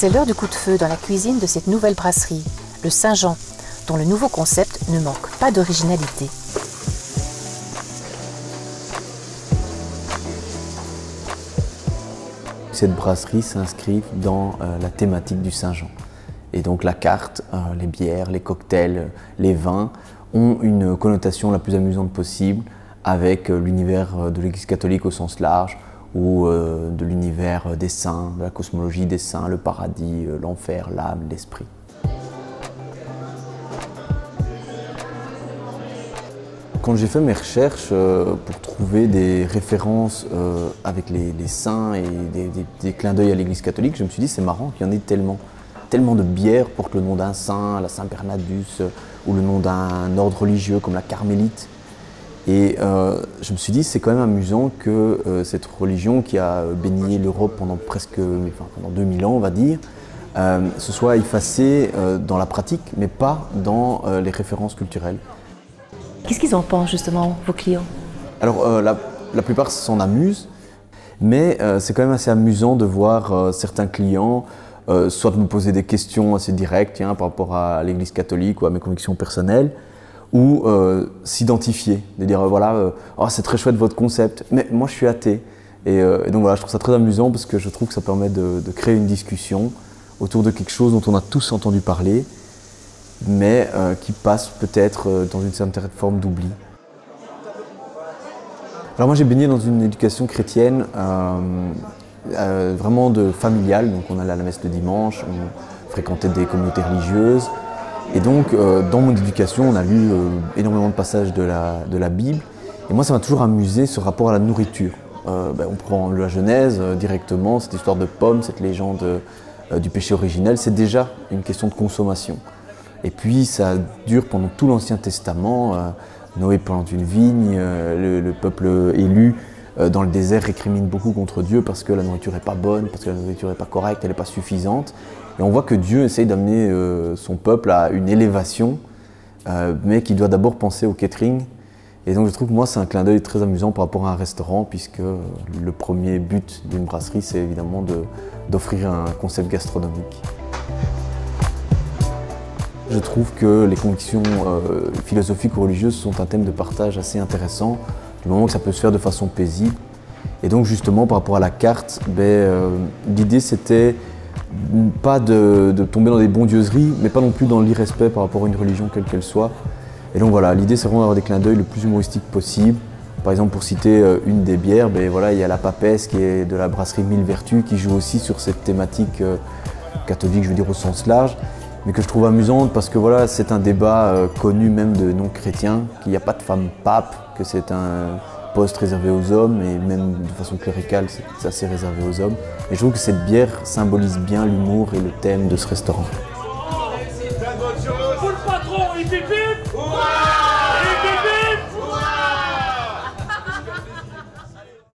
C'est l'heure du coup de feu dans la cuisine de cette nouvelle brasserie, le Saint-Jean, dont le nouveau concept ne manque pas d'originalité. Cette brasserie s'inscrit dans la thématique du Saint-Jean. Et donc la carte, les bières, les cocktails, les vins ont une connotation la plus amusante possible avec l'univers de l'Église catholique au sens large ou de l'univers des saints, de la cosmologie des saints, le paradis, l'enfer, l'âme, l'esprit. Quand j'ai fait mes recherches pour trouver des références avec les saints et des clins d'œil à l'Église catholique, je me suis dit c'est marrant qu'il y en ait tellement. Tellement de bières portent le nom d'un saint, la Saint Bernardus, ou le nom d'un ordre religieux comme la Carmélite. Et je me suis dit c'est quand même amusant que cette religion qui a baigné l'Europe pendant pendant 2000 ans on va dire, se soit effacée dans la pratique mais pas dans les références culturelles. Qu'est-ce qu'ils en pensent justement, vos clients? Alors la plupart s'en amusent, mais c'est quand même assez amusant de voir certains clients soit me poser des questions assez directes par rapport à l'Église catholique ou à mes convictions personnelles, ou s'identifier, de dire voilà, oh, c'est très chouette votre concept, mais moi je suis athée. Et donc voilà, je trouve ça très amusant parce que je trouve que ça permet de créer une discussion autour de quelque chose dont on a tous entendu parler, mais qui passe peut-être dans une certaine forme d'oubli. Alors moi j'ai baigné dans une éducation chrétienne vraiment familiale, donc on allait à la messe le dimanche, on fréquentait des communautés religieuses. Et donc dans mon éducation on a lu énormément de passages de la Bible. Et moi ça m'a toujours amusé ce rapport à la nourriture. On prend la Genèse directement, cette histoire de pommes, cette légende du péché originel, c'est déjà une question de consommation. Et puis ça dure pendant tout l'Ancien Testament. Noé plante une vigne, le peuple élu dans le désert récrimine beaucoup contre Dieu parce que la nourriture n'est pas bonne, parce que la nourriture n'est pas correcte, elle n'est pas suffisante. Et on voit que Dieu essaye d'amener son peuple à une élévation, mais qui doit d'abord penser au catering. Et donc je trouve que moi c'est un clin d'œil très amusant par rapport à un restaurant, puisque le premier but d'une brasserie c'est évidemment d'offrir un concept gastronomique. Je trouve que les convictions philosophiques ou religieuses sont un thème de partage assez intéressant, du moment que ça peut se faire de façon paisible. Et donc justement par rapport à la carte, l'idée c'était pas de tomber dans des bondieuseries, mais pas non plus dans l'irrespect par rapport à une religion quelle qu'elle soit. Et donc voilà, l'idée c'est vraiment d'avoir des clins d'œil le plus humoristique possible. Par exemple pour citer une des bières, il y a la Papesse qui est de la brasserie Mille Vertus qui joue aussi sur cette thématique catholique, je veux dire au sens large, mais que je trouve amusante parce que voilà, c'est un débat connu même de non-chrétiens, qu'il n'y a pas de femme pape, que c'est un poste réservé aux hommes et même de façon cléricale c'est assez réservé aux hommes. Et je trouve que cette bière symbolise bien l'humour et le thème de ce restaurant. Pour le patron, il pipe.